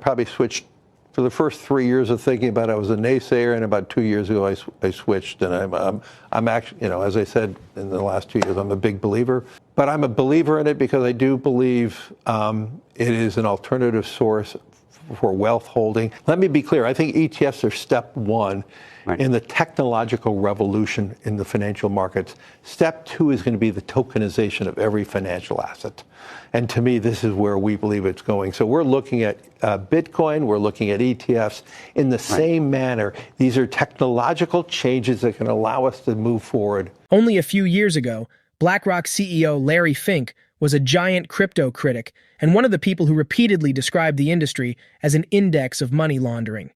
Probably switched for the first 3 years of thinking about it. I was a naysayer, and about 2 years ago I switched, and I'm actually, as I said in the last 2 years, I'm a big believer. But I'm a believer in it because I do believe it is an alternative source for wealth holding. Let me be clear. I think ETFs are step one in the technological revolution in the financial markets. Step two is going to be the tokenization of every financial asset. And to me, this is where we believe it's going. So we're looking at Bitcoin, we're looking at ETFs in the same manner. These are technological changes that can allow us to move forward. Only a few years ago, BlackRock CEO Larry Fink was a giant crypto critic and one of the people who repeatedly described the industry as an index of money laundering.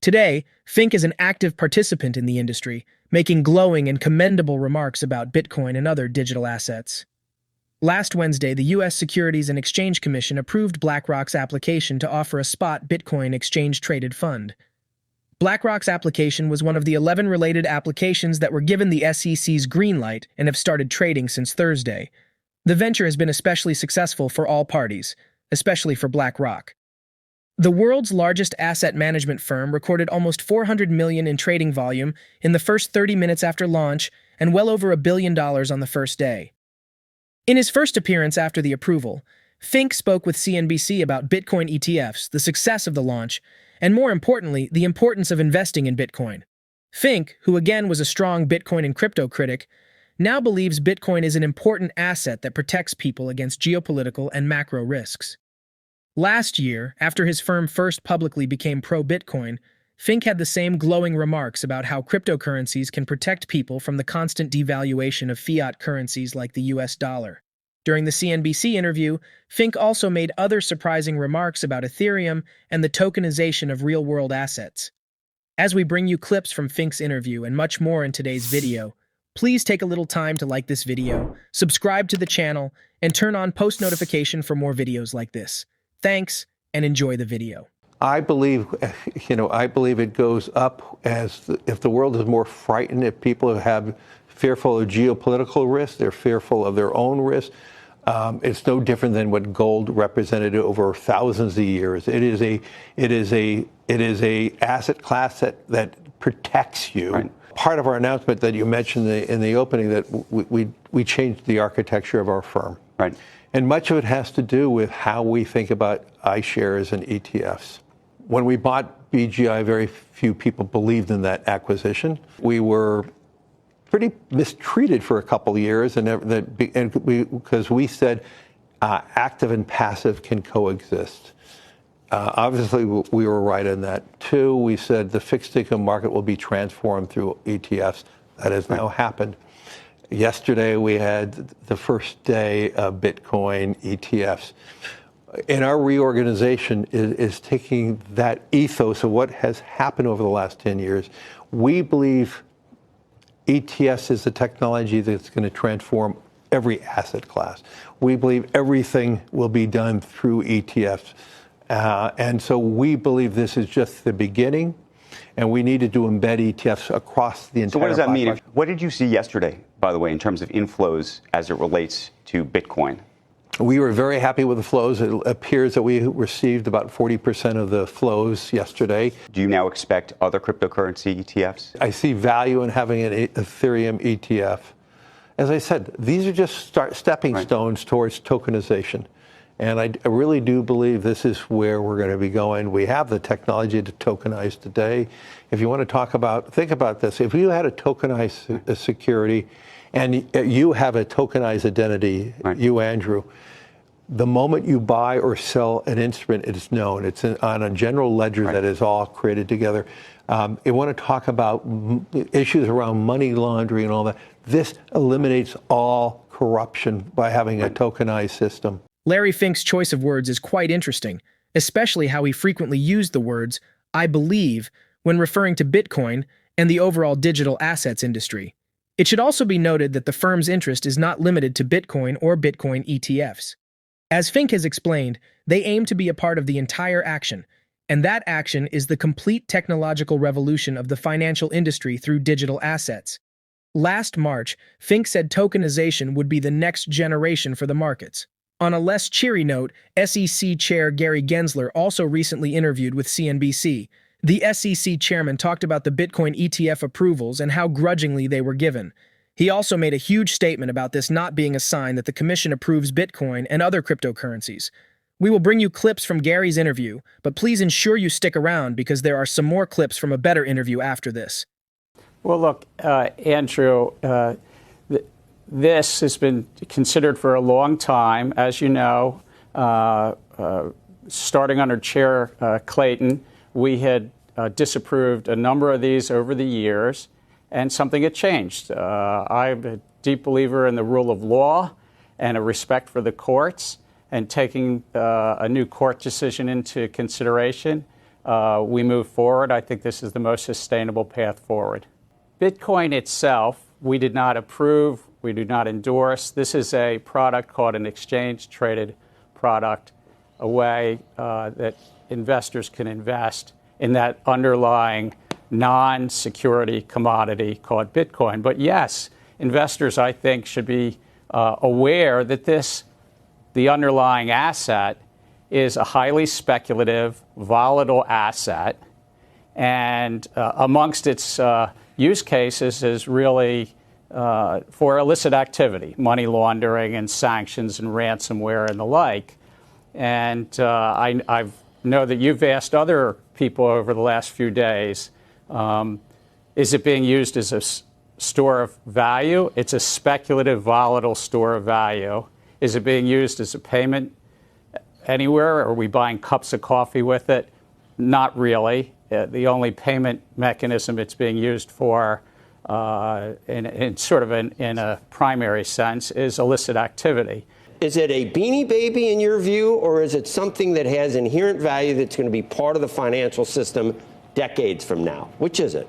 Today, Fink is an active participant in the industry, making glowing and commendable remarks about Bitcoin and other digital assets. Last Wednesday, the U.S. Securities and Exchange Commission approved BlackRock's application to offer a spot Bitcoin exchange-traded fund. BlackRock's application was one of the 11 related applications that were given the SEC's green light and have started trading since Thursday. The venture has been especially successful for all parties, especially for BlackRock. The world's largest asset management firm recorded almost $400 million in trading volume in the first 30 minutes after launch and well over $1 billion on the first day. In his first appearance after the approval, Fink spoke with CNBC about Bitcoin ETFs, the success of the launch, and more importantly, the importance of investing in Bitcoin. Fink, who again was a strong Bitcoin and crypto critic, now believes Bitcoin is an important asset that protects people against geopolitical and macro risks. Last year, after his firm first publicly became pro-Bitcoin, Fink had the same glowing remarks about how cryptocurrencies can protect people from the constant devaluation of fiat currencies like the US dollar. During the CNBC interview, Fink also made other surprising remarks about Ethereum and the tokenization of real-world assets. As we bring you clips from Fink's interview and much more in today's video, please take a little time to like this video, subscribe to the channel, and turn on post notification for more videos like this. Thanks, and enjoy the video. I believe it goes up if the world is more frightened, if people have fearful of geopolitical risk, they're fearful of their own risk. It's no different than what gold represented over thousands of years. It is a asset class that protects you. Right. Part of our announcement that you mentioned in the opening that we changed the architecture of our firm. Right. And much of it has to do with how we think about iShares and ETFs. When we bought BGI, very few people believed in that acquisition. We were pretty mistreated for a couple of years, because we said active and passive can coexist. Obviously, we were right in that. Two, we said the fixed income market will be transformed through ETFs. That has now happened. Yesterday, we had the first day of Bitcoin ETFs. And our reorganization is taking that ethos of what has happened over the last 10 years. We believe ETFs is the technology that's going to transform every asset class. We believe everything will be done through ETFs. And so we believe this is just the beginning, and we needed to embed ETFs across the entire. So what does that mean? What did you see yesterday, by the way, in terms of inflows as it relates to Bitcoin? We were very happy with the flows. It appears that we received about 40% of the flows yesterday. Do you now expect other cryptocurrency ETFs? I see value in having an Ethereum ETF. As I said, these are just stepping stones towards tokenization. And I really do believe this is where we're going to be going. We have the technology to tokenize today. If you want to think about this. If you had a tokenized security and you have a tokenized identity, you, Andrew, the moment you buy or sell an instrument, it's known. It's on a general ledger that is all created together. You want to talk about issues around money laundering and all that. This eliminates all corruption by having a tokenized system. Larry Fink's choice of words is quite interesting, especially how he frequently used the words, "I believe," when referring to Bitcoin and the overall digital assets industry. It should also be noted that the firm's interest is not limited to Bitcoin or Bitcoin ETFs. As Fink has explained, they aim to be a part of the entire action, and that action is the complete technological revolution of the financial industry through digital assets. Last March, Fink said tokenization would be the next generation for the markets. On a less cheery note, SEC Chair Gary Gensler also recently interviewed with CNBC. The SEC chairman talked about the Bitcoin ETF approvals and how grudgingly they were given. He also made a huge statement about this not being a sign that the commission approves Bitcoin and other cryptocurrencies. We will bring you clips from Gary's interview, but please ensure you stick around because there are some more clips from a better interview after this. Well, look, Andrew, this has been considered for a long time. As you know, starting under Chair Clayton, we had disapproved a number of these over the years, and something had changed. I'm a deep believer in the rule of law and a respect for the courts, and taking a new court decision into consideration, we move forward. I think this is the most sustainable path forward. Bitcoin itself, we did not approve, we do not endorse. This is a product called an exchange-traded product, a way that investors can invest in that underlying non-security commodity called Bitcoin. But yes, investors, I think, should be aware that the underlying asset is a highly speculative, volatile asset, and amongst its use cases is really for illicit activity, money laundering and sanctions and ransomware and the like. And I know that you've asked other people over the last few days, is it being used as a store of value? It's a speculative, volatile store of value. Is it being used as a payment anywhere? Are we buying cups of coffee with it? Not really. The only payment mechanism it's being used for, in a primary sense, is illicit activity. Is it a beanie baby in your view, or is it something that has inherent value that's going to be part of the financial system decades from now? Which is it?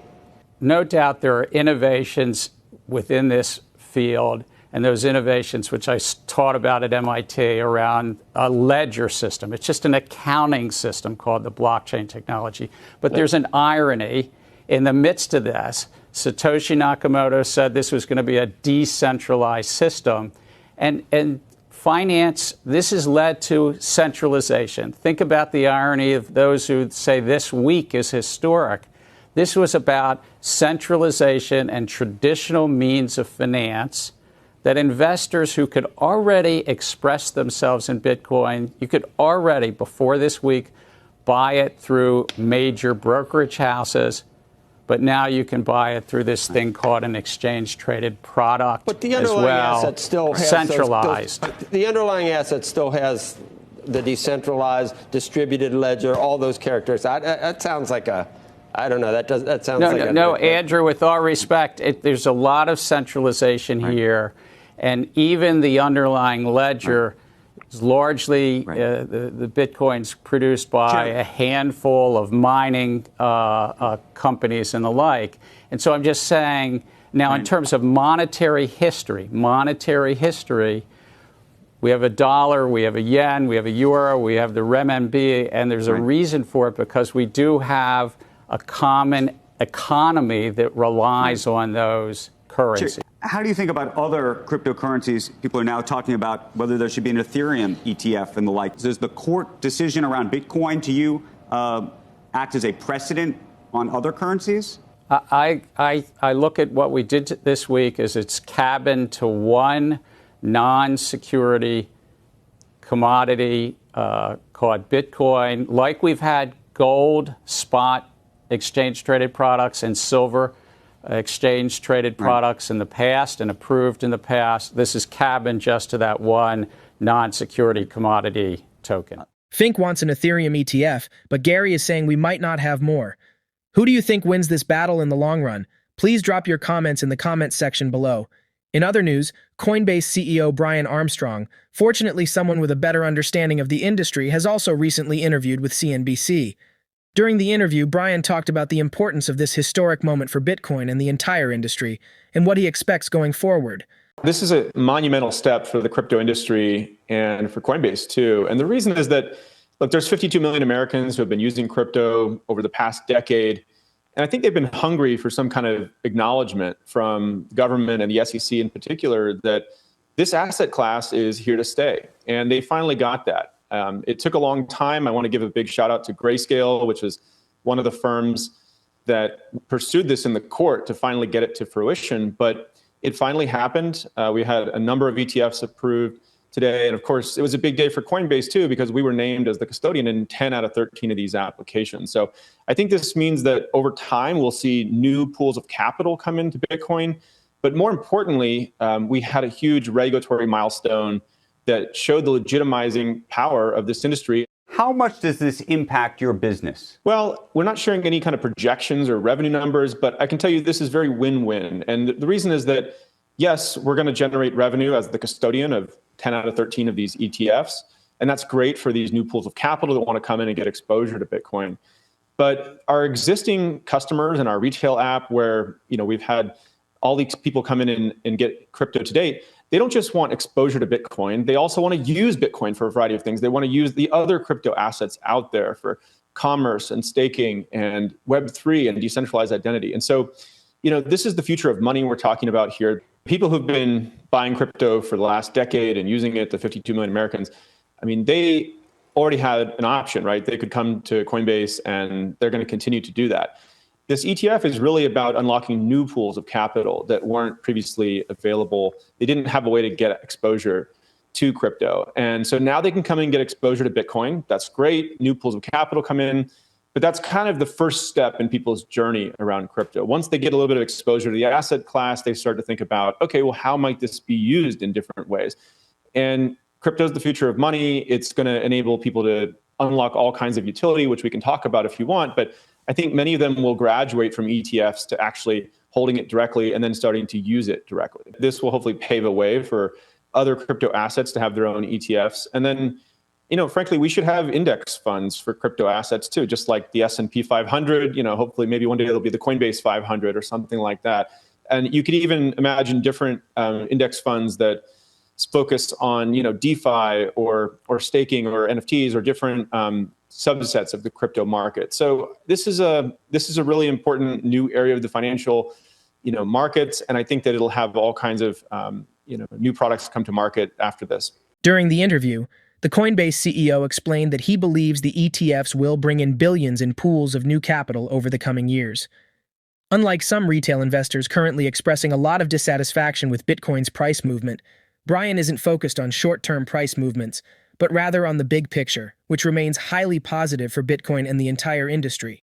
No doubt there are innovations within this field, and those innovations, which I taught about at MIT, around a ledger system. It's just an accounting system called the blockchain technology. But there's an irony in the midst of this. Satoshi Nakamoto said this was going to be a decentralized system. And finance, this has led to centralization. Think about the irony of those who say this week is historic. This was about centralization and traditional means of finance that investors who could already express themselves in Bitcoin, you could already, before this week, buy it through major brokerage houses, but now you can buy it through this thing called an exchange-traded product but the underlying as well, asset still has centralized. The underlying asset still has the decentralized, distributed ledger, all those characteristics. That sounds like a... I don't know. That sounds like no, Andrew. With all respect, there's a lot of centralization here, and even the underlying ledger is largely the Bitcoin's produced by a handful of mining companies and the like. And so I'm just saying now, in terms of monetary history, we have a dollar, we have a yen, we have a euro, we have the renminbi, and there's a reason for it because we do have a common economy that relies on those currencies. How do you think about other cryptocurrencies? People are now talking about whether there should be an Ethereum ETF and the like. Does the court decision around Bitcoin to you act as a precedent on other currencies? I look at what we did this week as it's cabined to one non-security commodity called Bitcoin, like we've had gold, spot, exchange-traded products and silver exchange-traded products in the past and approved in the past. This is cabined just to that one non-security commodity token. Fink wants an Ethereum ETF, but Gary is saying we might not have more. Who do you think wins this battle in the long run? Please drop your comments in the comments section below. In other news, Coinbase CEO Brian Armstrong, fortunately someone with a better understanding of the industry, has also recently interviewed with CNBC. During the interview, Brian talked about the importance of this historic moment for Bitcoin and the entire industry, and what he expects going forward. This is a monumental step for the crypto industry and for Coinbase too. And the reason is that, look, there's 52 million Americans who have been using crypto over the past decade. And I think they've been hungry for some kind of acknowledgement from government and the SEC in particular that this asset class is here to stay. And they finally got that. It took a long time. I want to give a big shout out to Grayscale, which is one of the firms that pursued this in the court to finally get it to fruition. But it finally happened. We had a number of ETFs approved today. And of course, it was a big day for Coinbase too, because we were named as the custodian in 10 out of 13 of these applications. So I think this means that over time, we'll see new pools of capital come into Bitcoin. But more importantly, we had a huge regulatory milestone that showed the legitimizing power of this industry. How much does this impact your business? Well, we're not sharing any kind of projections or revenue numbers, but I can tell you this is very win-win. And the reason is that, yes, we're going to generate revenue as the custodian of 10 out of 13 of these ETFs. And that's great for these new pools of capital that want to come in and get exposure to Bitcoin. But our existing customers and our retail app, where we've had all these people come in and get crypto to date, they don't just want exposure to Bitcoin. They also want to use Bitcoin for a variety of things. They want to use the other crypto assets out there for commerce and staking and Web3 and decentralized identity. And so, this is the future of money we're talking about here. People who've been buying crypto for the last decade and using it, the 52 million Americans, they already had an option, right? They could come to Coinbase and they're going to continue to do that. This ETF is really about unlocking new pools of capital that weren't previously available. They didn't have a way to get exposure to crypto. And so now they can come in and get exposure to Bitcoin. That's great. New pools of capital come in. But that's kind of the first step in people's journey around crypto. Once they get a little bit of exposure to the asset class, they start to think about, okay, well, how might this be used in different ways? And crypto is the future of money. It's going to enable people to unlock all kinds of utility, which we can talk about if you want. But I think many of them will graduate from ETFs to actually holding it directly and then starting to use it directly. This will hopefully pave a way for other crypto assets to have their own ETFs. And then, frankly, we should have index funds for crypto assets too, just like the S&P 500. Hopefully maybe one day it'll be the Coinbase 500 or something like that. And you could even imagine different index funds that focus on, DeFi or staking or NFTs or different subsets of the crypto market. So this is a really important new area of the financial, markets, and I think that it'll have all kinds of new products come to market after this. During the interview, the Coinbase CEO explained that he believes the ETFs will bring in billions in pools of new capital over the coming years. Unlike some retail investors currently expressing a lot of dissatisfaction with Bitcoin's price movement, Brian isn't focused on short-term price movements, but rather on the big picture, which remains highly positive for Bitcoin and the entire industry.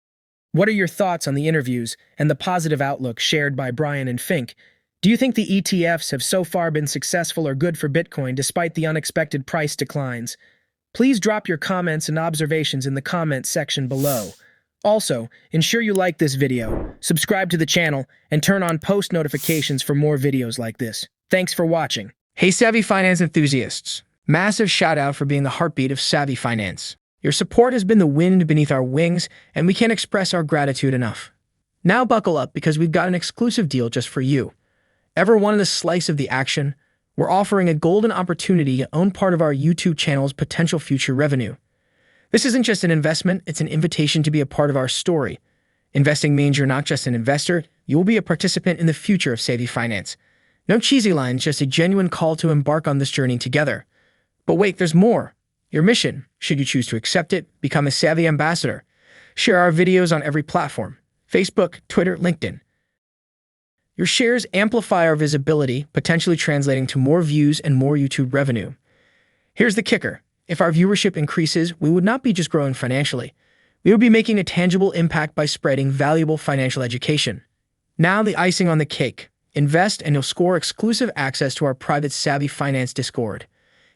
What are your thoughts on the interviews and the positive outlook shared by Brian and Fink? Do you think the ETFs have so far been successful or good for Bitcoin despite the unexpected price declines? Please drop your comments and observations in the comments section below. Also, ensure you like this video, subscribe to the channel, and turn on post notifications for more videos like this. Thanks for watching. Hey Savvy Finance enthusiasts, massive shout out for being the heartbeat of Savvy Finance. Your support has been the wind beneath our wings, and we can't express our gratitude enough. Now buckle up because we've got an exclusive deal just for you. Ever wanted a slice of the action? We're offering a golden opportunity to own part of our YouTube channel's potential future revenue. This isn't just an investment, it's an invitation to be a part of our story. Investing means you're not just an investor, you will be a participant in the future of Savvy Finance. No cheesy lines, just a genuine call to embark on this journey together. But wait, there's more. Your mission, should you choose to accept it, become a Savvy ambassador. Share our videos on every platform: Facebook, Twitter, LinkedIn. Your shares amplify our visibility, potentially translating to more views and more YouTube revenue. Here's the kicker. If our viewership increases, we would not be just growing financially. We would be making a tangible impact by spreading valuable financial education. Now the icing on the cake. Invest and you'll score exclusive access to our private Savvy Finance Discord.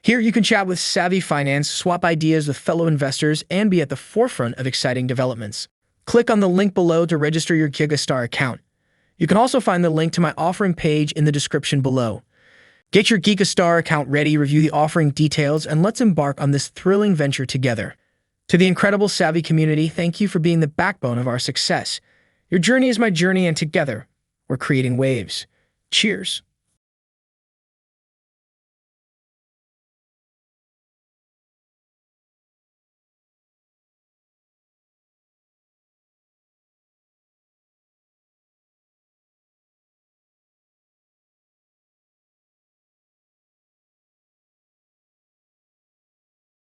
Here you can chat with Savvy Finance, swap ideas with fellow investors, and be at the forefront of exciting developments. Click on the link below to register your Gigastar account. You can also find the link to my offering page in the description below. Get your Gigastar account ready, review the offering details, and let's embark on this thrilling venture together. To the incredible Savvy community, thank you for being the backbone of our success. Your journey is my journey, and together, we're creating waves. Cheers.